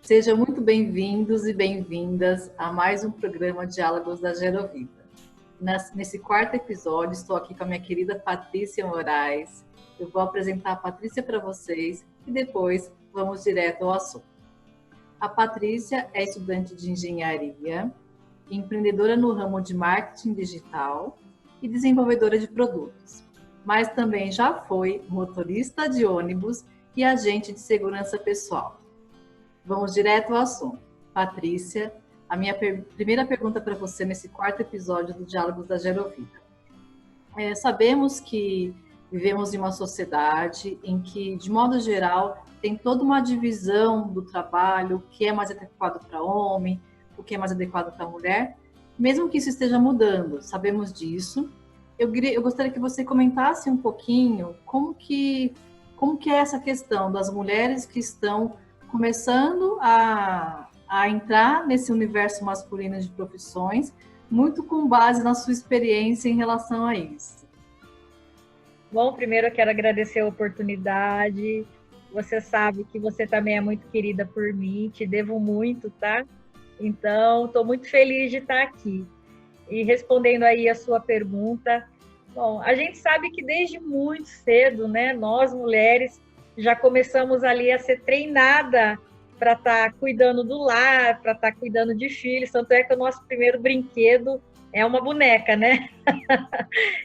Sejam muito bem-vindos e bem-vindas a mais um programa Diálogos da Gerovida. Nesse quarto episódio, estou aqui com a minha querida Patrícia Moraes. Eu vou apresentar a Patrícia para vocês e depois vamos direto ao assunto. A Patrícia é estudante de engenharia, empreendedora no ramo de marketing digital e desenvolvedora de produtos, mas também já foi motorista de ônibus e agente de segurança pessoal. Vamos direto ao assunto. Patrícia, a minha primeira pergunta para você nesse quarto episódio do Diálogos da Gerovida. Sabemos que vivemos em uma sociedade em que, de modo geral, tem toda uma divisão do trabalho, o que é mais adequado para homem, o que é mais adequado para mulher, mesmo que isso esteja mudando, sabemos disso. Eu gostaria que você comentasse um pouquinho como que é essa questão das mulheres que estão começando a entrar nesse universo masculino de profissões, muito com base na sua experiência em relação a isso. Bom, primeiro eu quero agradecer a oportunidade. Você sabe que você também é muito querida por mim, te devo muito, tá? Então, estou muito feliz de estar aqui. E respondendo aí a sua pergunta, bom, a gente sabe que desde muito cedo, né, nós mulheres já começamos ali a ser treinada para estar cuidando do lar, para estar cuidando de filhos, tanto é que o nosso primeiro brinquedo é uma boneca, né?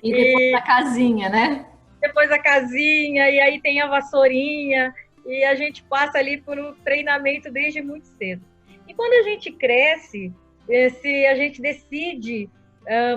E depois a casinha, né? Depois a casinha, e aí tem a vassourinha, e a gente passa ali por um treinamento desde muito cedo. E quando a gente cresce, se a gente decide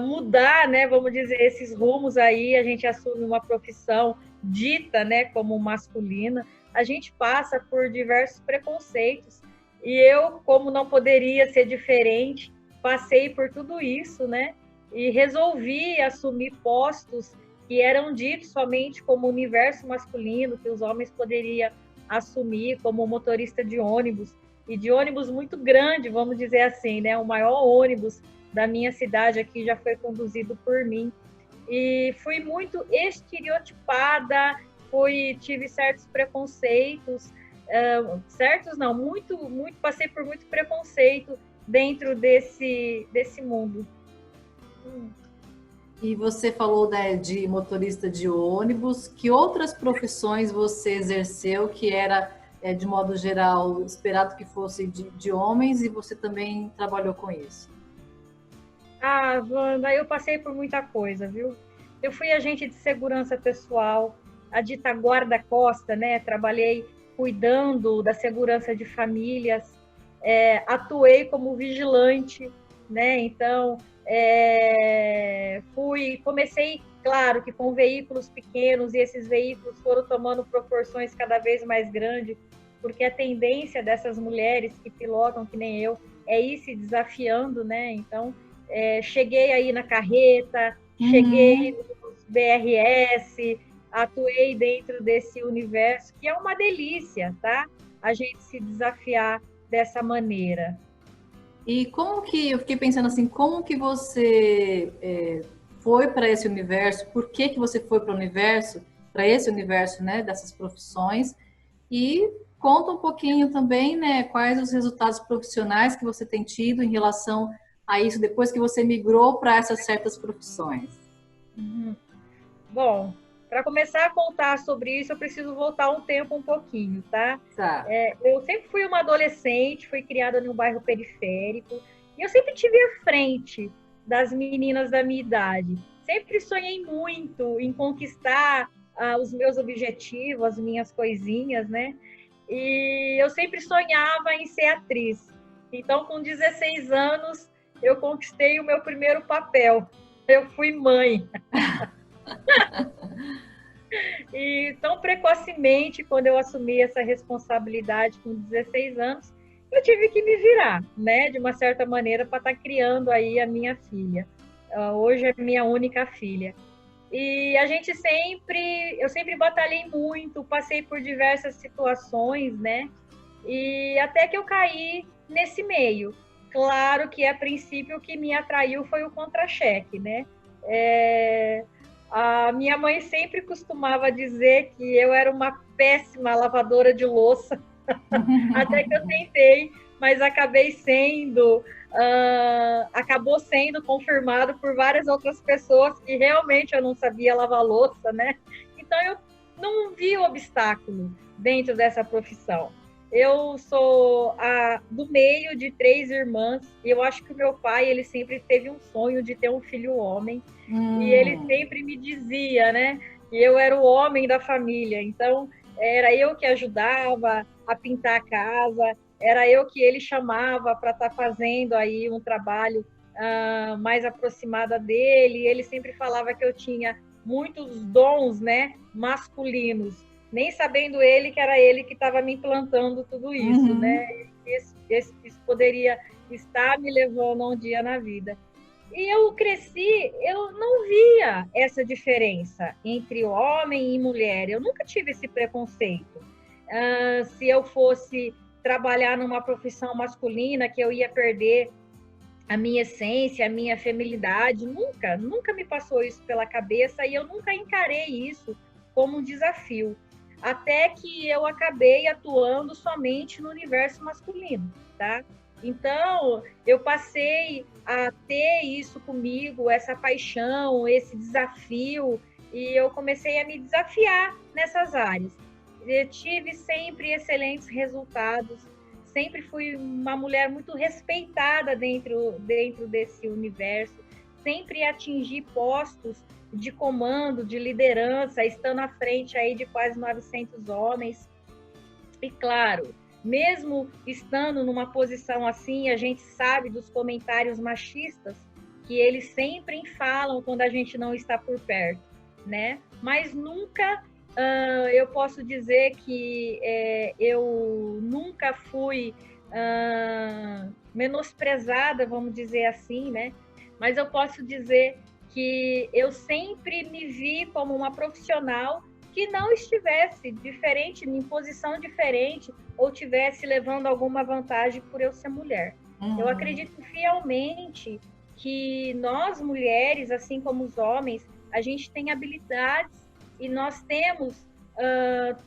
mudar, né, vamos dizer, esses rumos aí, a gente assume uma profissão dita, né, como masculina, a gente passa por diversos preconceitos. E eu, como não poderia ser diferente, passei por tudo isso, né, e resolvi assumir postos que eram ditos somente como universo masculino, que os homens poderiam assumir, como motorista de ônibus, e de ônibus muito grande, vamos dizer assim, né, o maior ônibus da minha cidade aqui já foi conduzido por mim. E fui muito estereotipada, tive certos preconceitos, certos não, muito, passei por muito preconceito dentro desse mundo. E você falou, né, de motorista de ônibus, que outras profissões você exerceu que era, de modo geral, esperado que fosse de homens, e você também trabalhou com isso? Ah, Wanda, eu passei por muita coisa, viu? Eu fui agente de segurança pessoal, a dita guarda-costa, né? Trabalhei cuidando da segurança de famílias, atuei como vigilante, né? Então, comecei, claro, que com veículos pequenos, e esses veículos foram tomando proporções cada vez mais grandes, porque a tendência dessas mulheres que pilotam, que nem eu, é ir se desafiando, né? Então, cheguei aí na carreta, cheguei nos BRS, atuei dentro desse universo, que é uma delícia, tá? A gente se desafiar dessa maneira. E eu fiquei pensando assim, como que você foi para esse universo, por que você foi para esse universo, né, dessas profissões, e conta um pouquinho também, né, quais os resultados profissionais que você tem tido em relação a isso depois que você migrou para essas certas profissões. Bom, para começar a contar sobre isso, eu preciso voltar um tempo um pouquinho, tá? Tá. Eu sempre fui uma adolescente, fui criada num bairro periférico, e eu sempre tive à frente das meninas da minha idade. Sempre sonhei muito em conquistar os meus objetivos, as minhas coisinhas, né? E eu sempre sonhava em ser atriz. Então, com 16 anos, eu conquistei o meu primeiro papel. Eu fui mãe. E tão precocemente, quando eu assumi essa responsabilidade com 16 anos, eu tive que me virar, né, de uma certa maneira, para estar criando aí a minha filha. Hoje é minha única filha. E eu sempre batalhei muito, passei por diversas situações, né, e até que eu caí nesse meio. Claro que, a princípio, o que me atraiu foi o contra-cheque, né? A minha mãe sempre costumava dizer que eu era uma péssima lavadora de louça, Até que eu tentei, mas acabou sendo confirmado por várias outras pessoas que realmente eu não sabia lavar louça, né? Então eu não vi obstáculo dentro dessa profissão. Eu sou do meio de 3 irmãs e eu acho que o meu pai, ele sempre teve um sonho de ter um filho homem. E ele sempre me dizia, né, que eu era o homem da família. Então, era eu que ajudava a pintar a casa, era eu que ele chamava para estar fazendo aí um trabalho mais aproximada dele. Ele sempre falava que eu tinha muitos dons, né, masculinos, nem sabendo ele que era ele que estava me implantando tudo isso, né? Isso poderia estar me levando um dia na vida. E eu cresci, eu não via essa diferença entre homem e mulher. Eu nunca tive esse preconceito. Se eu fosse trabalhar numa profissão masculina, que eu ia perder a minha essência, a minha feminilidade, nunca me passou isso pela cabeça e eu nunca encarei isso como um desafio. Até que eu acabei atuando somente no universo masculino, tá? Então, eu passei a ter isso comigo, essa paixão, esse desafio, e eu comecei a me desafiar nessas áreas. Eu tive sempre excelentes resultados, sempre fui uma mulher muito respeitada dentro desse universo, sempre atingi postos de comando, de liderança, estando à frente aí de quase 900 homens. E claro, mesmo estando numa posição assim, a gente sabe dos comentários machistas que eles sempre falam quando a gente não está por perto, né? Mas nunca eu posso dizer que eu nunca fui menosprezada, vamos dizer assim, né? Mas eu posso dizer que eu sempre me vi como uma profissional que não estivesse diferente, em posição diferente, ou tivesse levando alguma vantagem por eu ser mulher. Eu acredito fielmente que nós, mulheres, assim como os homens, a gente tem habilidades e nós temos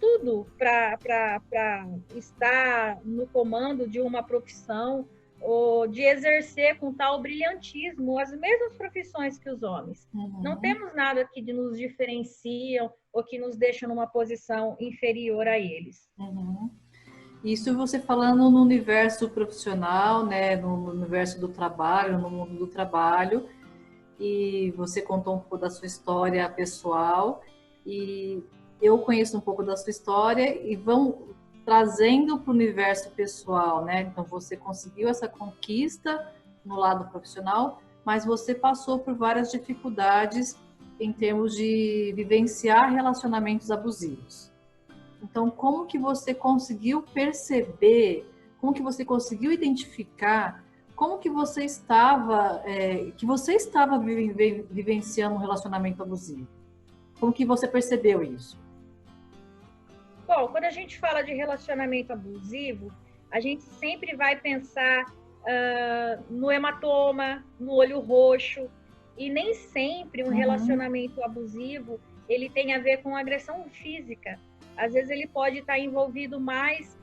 tudo para estar no comando de uma profissão ou de exercer com tal brilhantismo as mesmas profissões que os homens. Não temos nada que nos diferenciam ou que nos deixam numa posição inferior a eles. Isso você falando no universo profissional, né, no universo do trabalho, no mundo do trabalho, e você contou um pouco da sua história pessoal, e eu conheço um pouco da sua história, e vão trazendo para o universo pessoal, né? Então você conseguiu essa conquista no lado profissional, mas você passou por várias dificuldades em termos de vivenciar relacionamentos abusivos. Então, como que você conseguiu perceber, como que você conseguiu identificar, como que você estava vivenciando um relacionamento abusivo? Como que você percebeu isso? Bom, quando a gente fala de relacionamento abusivo, a gente sempre vai pensar no hematoma, no olho roxo, e nem sempre um relacionamento abusivo ele tem a ver com agressão física. Às vezes ele pode estar envolvido mais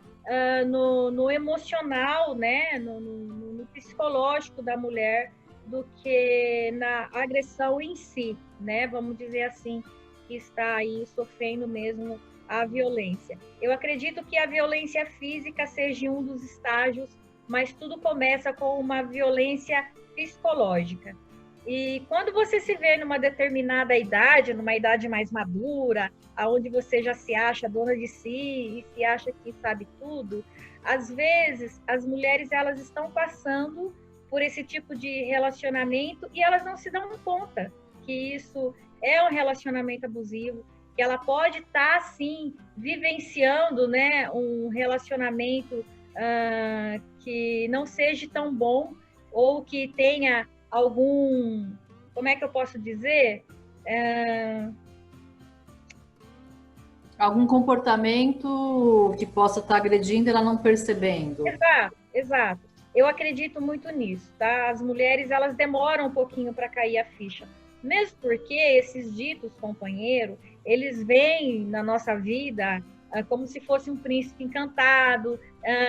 no emocional, né? No psicológico da mulher, do que na agressão em si, né? Vamos dizer assim, que está aí sofrendo mesmo a violência. Eu acredito que a violência física seja um dos estágios, mas tudo começa com uma violência psicológica. E quando você se vê numa determinada idade, numa idade mais madura, aonde você já se acha dona de si e se acha que sabe tudo, às vezes as mulheres elas estão passando por esse tipo de relacionamento e elas não se dão conta que isso é um relacionamento abusivo, que ela pode estar, sim, vivenciando, né, um relacionamento que não seja tão bom ou que tenha algum, como é que eu posso dizer? Algum comportamento que possa estar agredindo e ela não percebendo. Exato. Eu acredito muito nisso, tá? As mulheres, elas demoram um pouquinho para cair a ficha. Mesmo porque esses ditos companheiro, eles vêm na nossa vida como se fosse um príncipe encantado,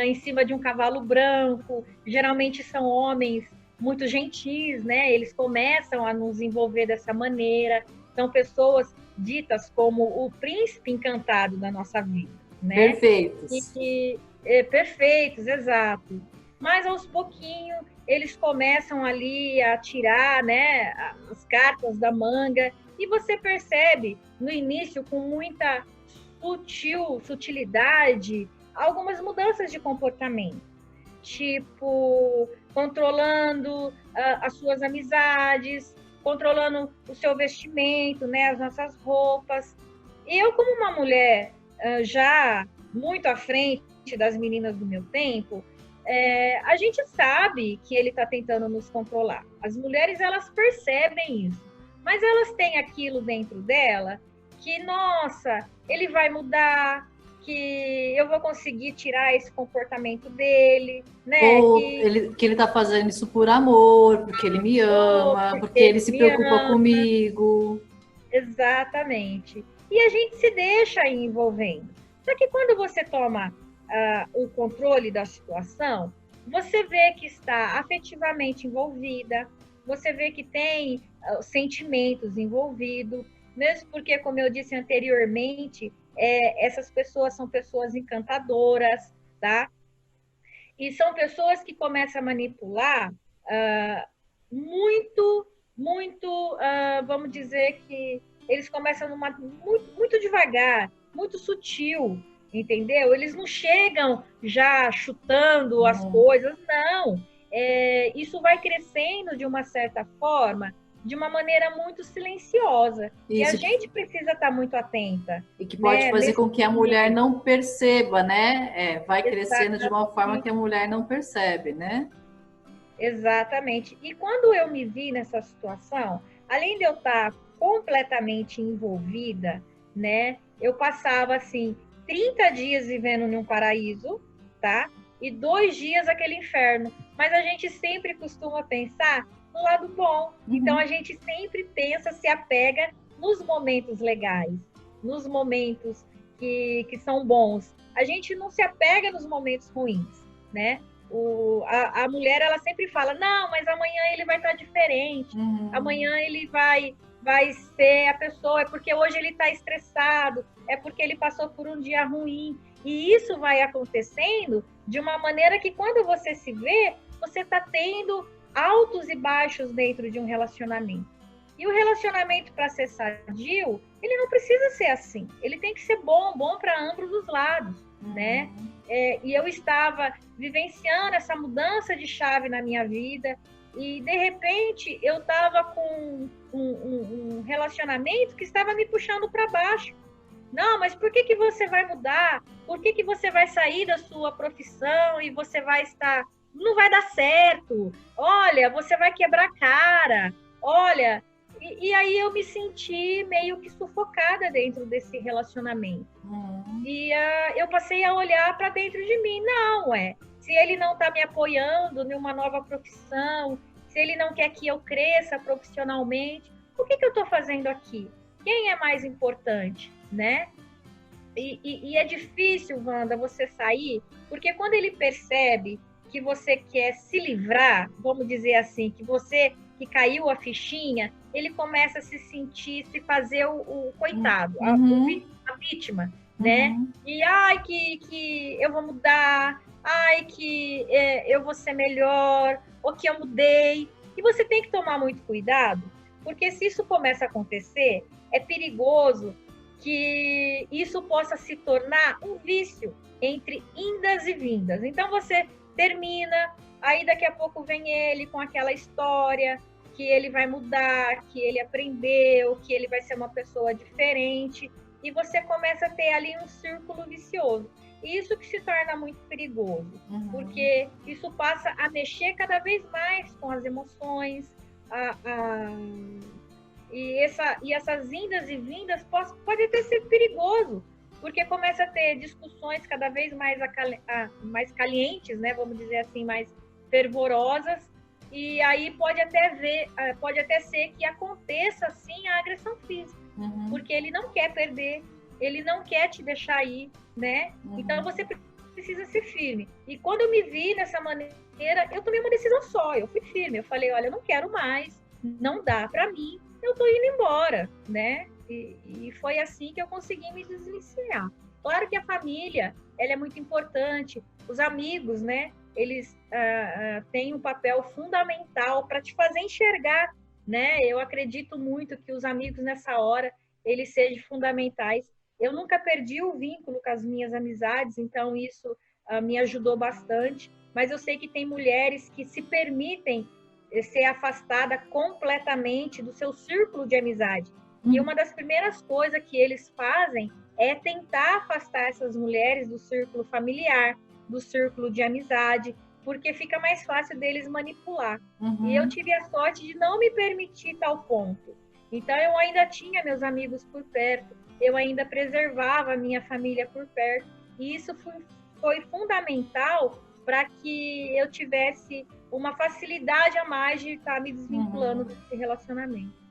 em cima de um cavalo branco. Geralmente são homens muito gentis, né? Eles começam a nos envolver dessa maneira. São pessoas ditas como o príncipe encantado da nossa vida, né? Perfeitos. Perfeitos, exato. Mas aos pouquinhos eles começam ali a tirar, né, as cartas da manga, e você percebe no início com muita sutilidade algumas mudanças de comportamento, tipo controlando as suas amizades, controlando o seu vestimento, né, as nossas roupas. Eu, como uma mulher já muito à frente das meninas do meu tempo, a gente sabe que ele está tentando nos controlar. As mulheres, elas percebem isso, mas elas têm aquilo dentro dela que, nossa, ele vai mudar, que eu vou conseguir tirar esse comportamento dele, né? Ou que ele tá fazendo isso por amor, porque ele me ama, porque ele se preocupa comigo. Exatamente. E a gente se deixa ir envolvendo. Só que quando você toma o controle da situação, você vê que está afetivamente envolvida, você vê que tem sentimentos envolvidos, mesmo porque, como eu disse anteriormente, essas pessoas são pessoas encantadoras, tá? E são pessoas que começam a manipular muito, vamos dizer que eles começam muito devagar, muito sutil, entendeu? Eles não chegam já chutando as coisas, não. Isso vai crescendo de uma certa forma, de uma maneira muito silenciosa. Isso. E a gente precisa estar muito atenta. E que pode fazer com que a mulher não perceba, né? Vai crescendo de uma forma que a mulher não percebe, né? Exatamente. E quando eu me vi nessa situação, além de eu estar completamente envolvida, né? Eu passava, assim, 30 dias vivendo num paraíso, tá? E 2 dias aquele inferno. Mas a gente sempre costuma pensar no lado bom. Então, a gente sempre pensa, se apega nos momentos legais, nos momentos que são bons. A gente não se apega nos momentos ruins, né? A mulher, ela sempre fala, não, mas amanhã ele vai estar diferente, amanhã ele vai ser a pessoa, é porque hoje ele está estressado, é porque ele passou por um dia ruim. E isso vai acontecendo de uma maneira que, quando você se vê, você está tendo altos e baixos dentro de um relacionamento. E o relacionamento, para ser sadio, ele não precisa ser assim. Ele tem que ser bom para ambos os lados, né? E eu estava vivenciando essa mudança de chave na minha vida, e, de repente, eu estava com um relacionamento que estava me puxando para baixo. Não, mas por que você vai mudar? Por que você vai sair da sua profissão e você vai estar... Não vai dar certo. Olha, você vai quebrar a cara. Olha... E aí eu me senti meio que sufocada dentro desse relacionamento. E eu passei a olhar para dentro de mim. Não, se ele não está me apoiando em uma nova profissão, se ele não quer que eu cresça profissionalmente, o que eu estou fazendo aqui? Quem é mais importante, né? E é difícil, Wanda, você sair, porque quando ele percebe que você quer se livrar, vamos dizer assim, que caiu a fichinha, ele começa a se sentir, se fazer o coitado, a vítima, né? E, que eu vou mudar, que eu vou ser melhor, ou que eu mudei. E você tem que tomar muito cuidado, porque se isso começa a acontecer, é perigoso que isso possa se tornar um vício entre indas e vindas. Então, você termina, aí daqui a pouco vem ele com aquela história que ele vai mudar, que ele aprendeu, que ele vai ser uma pessoa diferente, e você começa a ter ali um círculo vicioso. E isso que se torna muito perigoso, porque isso passa a mexer cada vez mais com as emoções, e essas indas e vindas pode até ser perigoso, porque começa a ter discussões cada vez mais calientes, né? Vamos dizer assim, mais fervorosas, e aí pode até ser que aconteça, assim, a agressão física, porque ele não quer perder, ele não quer te deixar ir, né? Uhum. Então você precisa ser firme. E quando eu me vi dessa maneira, eu tomei uma decisão só, eu fui firme, eu falei, olha, eu não quero mais, não dá para mim, eu tô indo embora, né? E foi assim que eu consegui me desvencilhar. Claro que a família, ela é muito importante, os amigos, né? Eles têm um papel fundamental para te fazer enxergar, né? Eu acredito muito que os amigos nessa hora, eles sejam fundamentais. Eu nunca perdi o vínculo com as minhas amizades, então isso me ajudou bastante. Mas eu sei que tem mulheres que se permitem ser afastada completamente do seu círculo de amizade. E uma das primeiras coisas que eles fazem é tentar afastar essas mulheres do círculo familiar, do círculo de amizade, porque fica mais fácil deles manipular. Uhum. E eu tive a sorte de não me permitir tal ponto. Então eu ainda tinha meus amigos por perto, eu ainda preservava a minha família por perto, e isso foi fundamental para que eu tivesse uma facilidade a mais de estar me desvinculando desse relacionamento.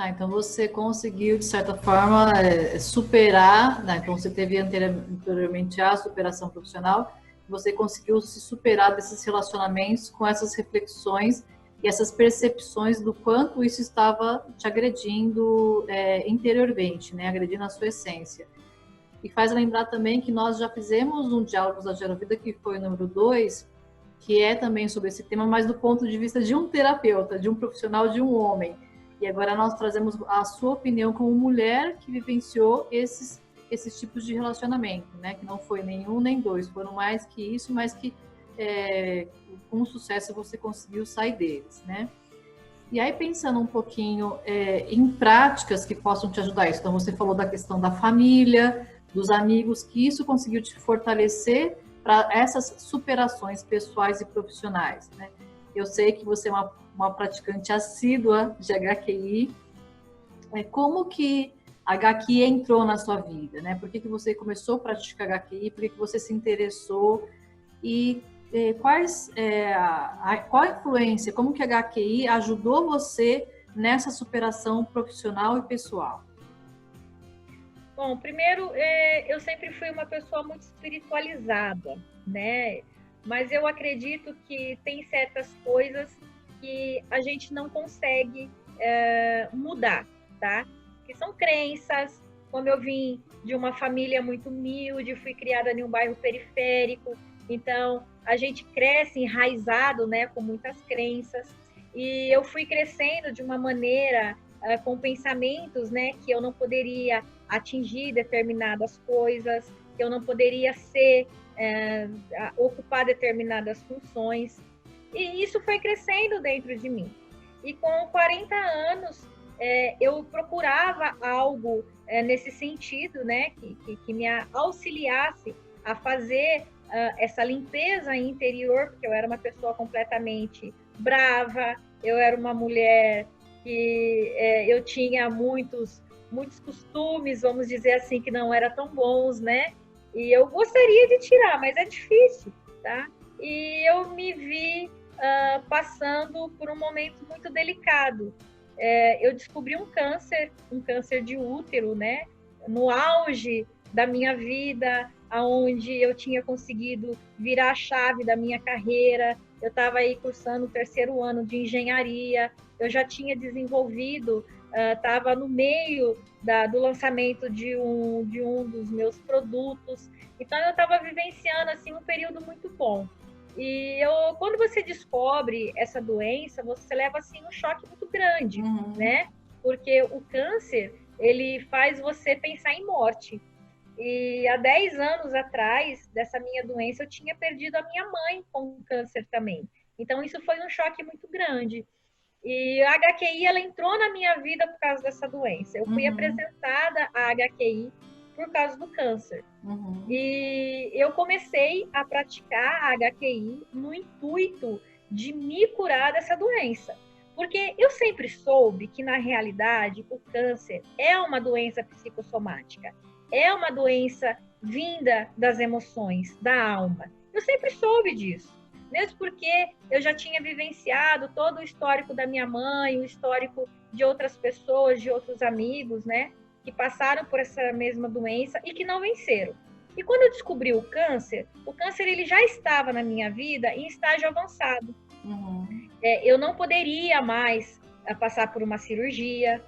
Então você conseguiu, de certa forma, superar, né? Então você teve anteriormente a superação profissional, você conseguiu se superar desses relacionamentos com essas reflexões e essas percepções do quanto isso estava te agredindo interiormente, né? Agredindo a sua essência. E faz lembrar também que nós já fizemos um Diálogos da Gerovida, que foi o número 2, que é também sobre esse tema, mas do ponto de vista de um terapeuta, de um profissional, de um homem. E agora nós trazemos a sua opinião como mulher que vivenciou esses tipos de relacionamento, né? Que não foi nenhum nem dois, foram mais que isso, mas que com sucesso você conseguiu sair deles, né? E aí, pensando um pouquinho em práticas que possam te ajudar isso. Então, você falou da questão da família, dos amigos, que isso conseguiu te fortalecer para essas superações pessoais e profissionais, né? Eu sei que você é uma praticante assídua de HQI. Como que a HQI entrou na sua vida, né? Por que você começou a praticar HQI? Por que você se interessou? E qual a influência, como que a HQI ajudou você nessa superação profissional e pessoal? Bom, primeiro, eu sempre fui uma pessoa muito espiritualizada, né? Mas eu acredito que tem certas coisas que a gente não consegue mudar, tá? Que são crenças. Como eu vim de uma família muito humilde, fui criada em um bairro periférico, então a gente cresce enraizado, né, com muitas crenças. E eu fui crescendo de uma maneira com pensamentos, né, que eu não poderia atingir determinadas coisas, que eu não poderia ocupar determinadas funções. E isso foi crescendo dentro de mim. E com 40 anos, eu procurava algo nesse sentido, né, que me auxiliasse a fazer essa limpeza interior, porque eu era uma pessoa completamente brava, eu era uma mulher que eu tinha muitos costumes, vamos dizer assim, que não eram tão bons, né? E eu gostaria de tirar, mas é difícil, tá? E eu me vi passando por um momento muito delicado. Eu descobri um câncer de útero, né? No auge da minha vida, onde eu tinha conseguido virar a chave da minha carreira. Eu estava aí cursando o 3º ano de engenharia, eu já tinha desenvolvido, estava no meio do lançamento de um dos meus produtos. Então, eu estava vivenciando assim, um período muito bom. E quando você descobre essa doença, você leva assim, um choque muito grande, né? Porque o câncer, ele faz você pensar em morte. E há 10 anos atrás dessa minha doença, eu tinha perdido a minha mãe com câncer também. Então, isso foi um choque muito grande. E a HQI, ela entrou na minha vida por causa dessa doença. Eu fui apresentada à HQI por causa do câncer. E eu comecei a praticar a HQI no intuito de me curar dessa doença. Porque eu sempre soube que, na realidade, o câncer é uma doença psicossomática. É uma doença vinda das emoções, da alma. Eu sempre soube disso. Mesmo porque eu já tinha vivenciado todo o histórico da minha mãe, o histórico de outras pessoas, de outros amigos, né? que passaram por essa mesma doença e que não venceram. E quando eu descobri o câncer ele já estava na minha vida em estágio avançado. Eu não poderia mais passar por uma cirurgia,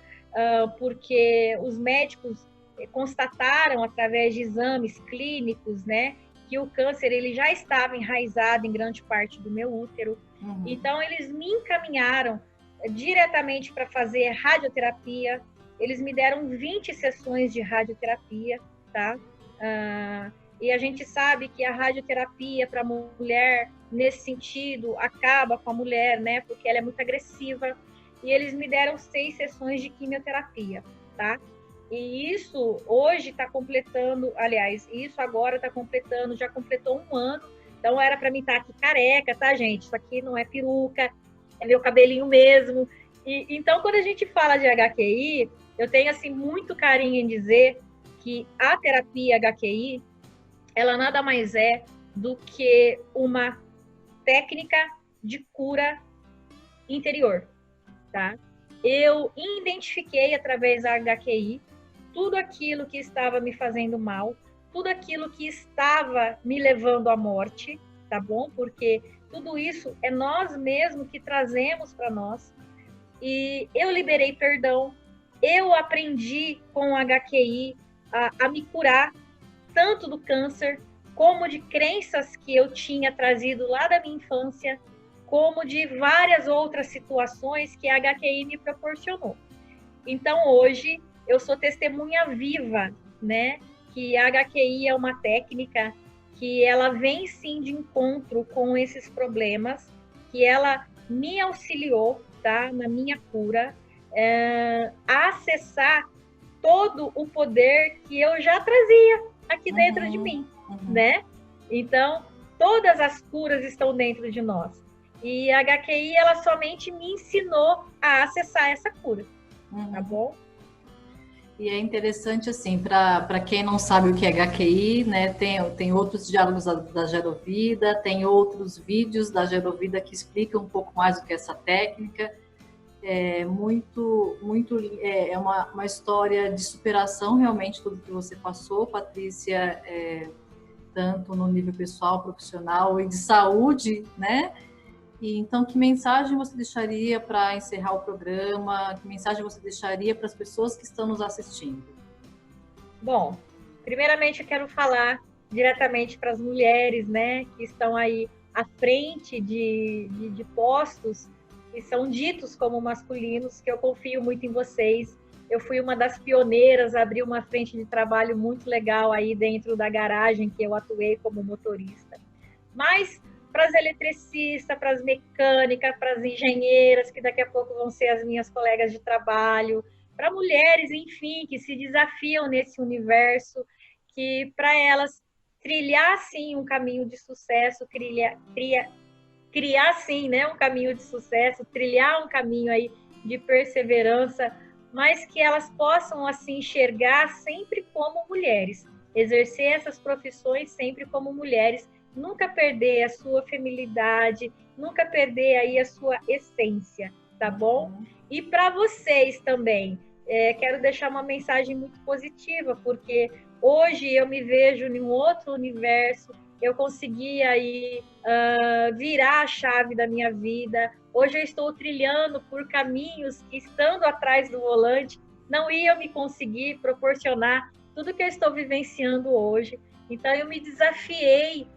porque os médicos constataram através de exames clínicos, né, que o câncer ele já estava enraizado em grande parte do meu útero. Então eles me encaminharam diretamente para fazer radioterapia. Eles me deram 20 sessões de radioterapia, tá? E a gente sabe que a radioterapia para a mulher, nesse sentido, acaba com a mulher, né? Porque ela é muito agressiva. E eles me deram 6 sessões de quimioterapia, tá? E isso hoje está completando, aliás, isso agora está completando, já completou 1 ano. Então era para mim estar aqui careca, tá, gente? Isso aqui não é peruca, é meu cabelinho mesmo. E então, quando a gente fala de HQI, eu tenho assim muito carinho em dizer que a terapia HQI, ela nada mais é do que uma técnica de cura interior, tá? Eu identifiquei através da HQI tudo aquilo que estava me fazendo mal, tudo aquilo que estava me levando à morte, tá bom? Porque tudo isso é nós mesmos que trazemos para nós. E eu liberei perdão, eu aprendi com o HQI a me curar tanto do câncer, como de crenças que eu tinha trazido lá da minha infância, como de várias outras situações que a HQI me proporcionou. Então, hoje, eu sou testemunha viva, né? Que a HQI é uma técnica que ela vem, sim, de encontro com esses problemas, que ela me auxiliou, tá? Na minha cura, a acessar todo o poder que eu já trazia aqui dentro de mim, né? Então, todas as curas estão dentro de nós. E a HQI, ela somente me ensinou a acessar essa cura, tá bom? E é interessante, assim, para quem não sabe o que é HQI, né, tem outros diálogos da Gerovida, tem outros vídeos da Gerovida que explicam um pouco mais o que é essa técnica. É uma história de superação, realmente, tudo que você passou, Patrícia, tanto no nível pessoal, profissional e de saúde, né? E, então, que mensagem você deixaria para encerrar o programa? Que mensagem você deixaria para as pessoas que estão nos assistindo? Bom, primeiramente eu quero falar diretamente para as mulheres, né, que estão aí à frente de postos que são ditos como masculinos, que eu confio muito em vocês. Eu fui uma das pioneiras, abri uma frente de trabalho muito legal aí dentro da garagem que eu atuei como motorista. Mas para as eletricistas, para as mecânicas, para as engenheiras, que daqui a pouco vão ser as minhas colegas de trabalho, para mulheres, enfim, que se desafiam nesse universo, que para elas trilhar, sim, um caminho de sucesso, criar, sim, né, um caminho de sucesso, trilhar um caminho aí de perseverança, mas que elas possam, assim, enxergar sempre como mulheres, exercer essas profissões sempre como mulheres, nunca perder a sua feminilidade, nunca perder aí a sua essência, tá bom? E para vocês também, quero deixar uma mensagem muito positiva, porque hoje eu me vejo em um outro universo, eu consegui aí virar a chave da minha vida, hoje eu estou trilhando por caminhos que, estando atrás do volante, não iam me conseguir proporcionar tudo que eu estou vivenciando hoje. Então, eu me desafiei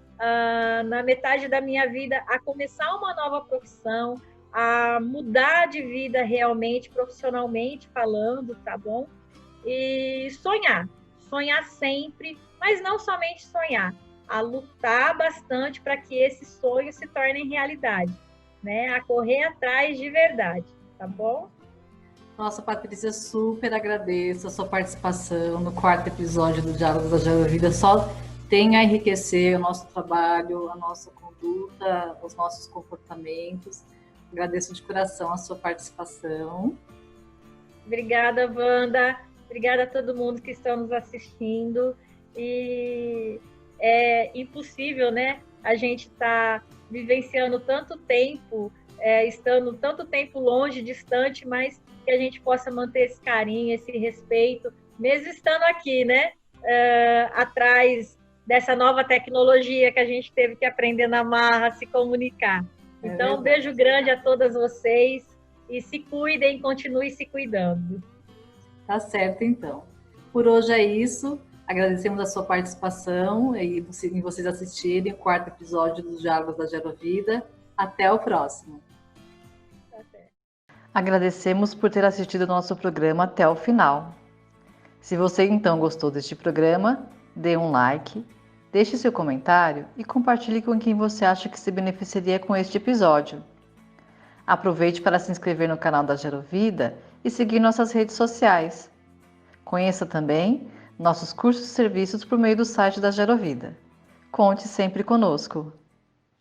na metade da minha vida a começar uma nova profissão, a mudar de vida realmente, profissionalmente falando, tá bom? E sonhar sempre, mas não somente sonhar, a lutar bastante para que esses sonhos se tornem realidade, né? A correr atrás de verdade, tá bom? Nossa, Patrícia, super agradeço a sua participação no 4º episódio do Diálogos da Gerovida. Só tem a enriquecer o nosso trabalho, a nossa conduta, os nossos comportamentos. Agradeço de coração a sua participação. Obrigada, Wanda. Obrigada a todo mundo que está nos assistindo. E é impossível, né? A gente está vivenciando tanto tempo, estando tanto tempo longe, distante, mas que a gente possa manter esse carinho, esse respeito mesmo estando aqui, né? Atrás dessa nova tecnologia que a gente teve que aprender na marra, se comunicar. Então, um beijo grande a todas vocês e se cuidem, continue se cuidando. Tá certo, então. Por hoje é isso. Agradecemos a sua participação e vocês assistirem o 4º episódio dos Diálogos da Gerovida. Até o próximo. Agradecemos por ter assistido o nosso programa até o final. Se você então gostou deste programa, dê um like, deixe seu comentário e compartilhe com quem você acha que se beneficiaria com este episódio. Aproveite para se inscrever no canal da Gerovida e seguir nossas redes sociais. Conheça também nossos cursos e serviços por meio do site da Gerovida. Conte sempre conosco!